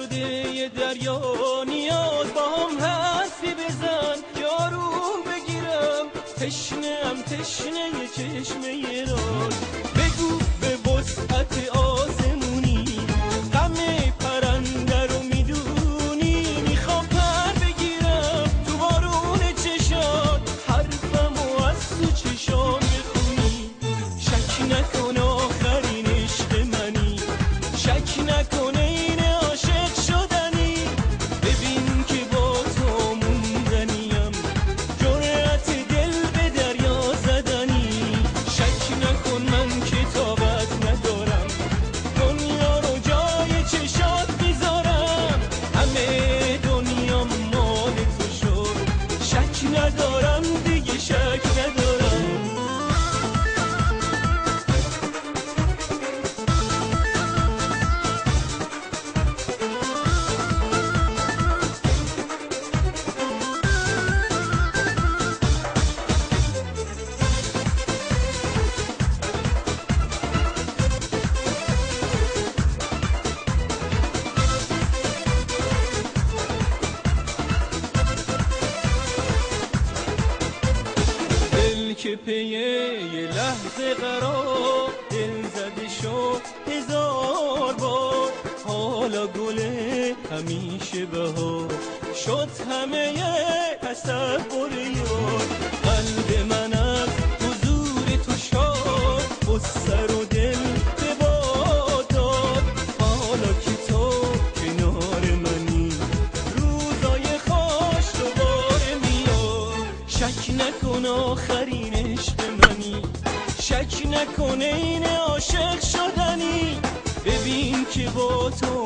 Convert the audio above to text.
شده یه دریا نیاز با هم حرفی بزن یارو بگیرم تشنم تشنه یه چشمه راز بگو به وسعت آسمونی غم پرنده رو میدونی میخوام پر بگیرم تو بارون چشات حرفمو از تو چشام بخونی شک نکن آخرین عشق منی شک نکن این عاشق شدنی ببین که با تو موندنیم جرأت دل به دریا زدنی شک نکن من که طاقت ندارم دنیا رو جای چشات میذارم همه دنیا مال تو شد شک ندارم دیگه شک ندارم که پیه یه لحظه قرار دل زده شد هزار بار حالا گله همیشه بهار شد همه تصور یار قلب من از حضور تو شاد و سر و دل به باد داد حالا که تو کنار منی روزای خوش دوباره میاد شک نکن آخرین عشق منی شک نکنه این عاشق شدنی ببین که با تو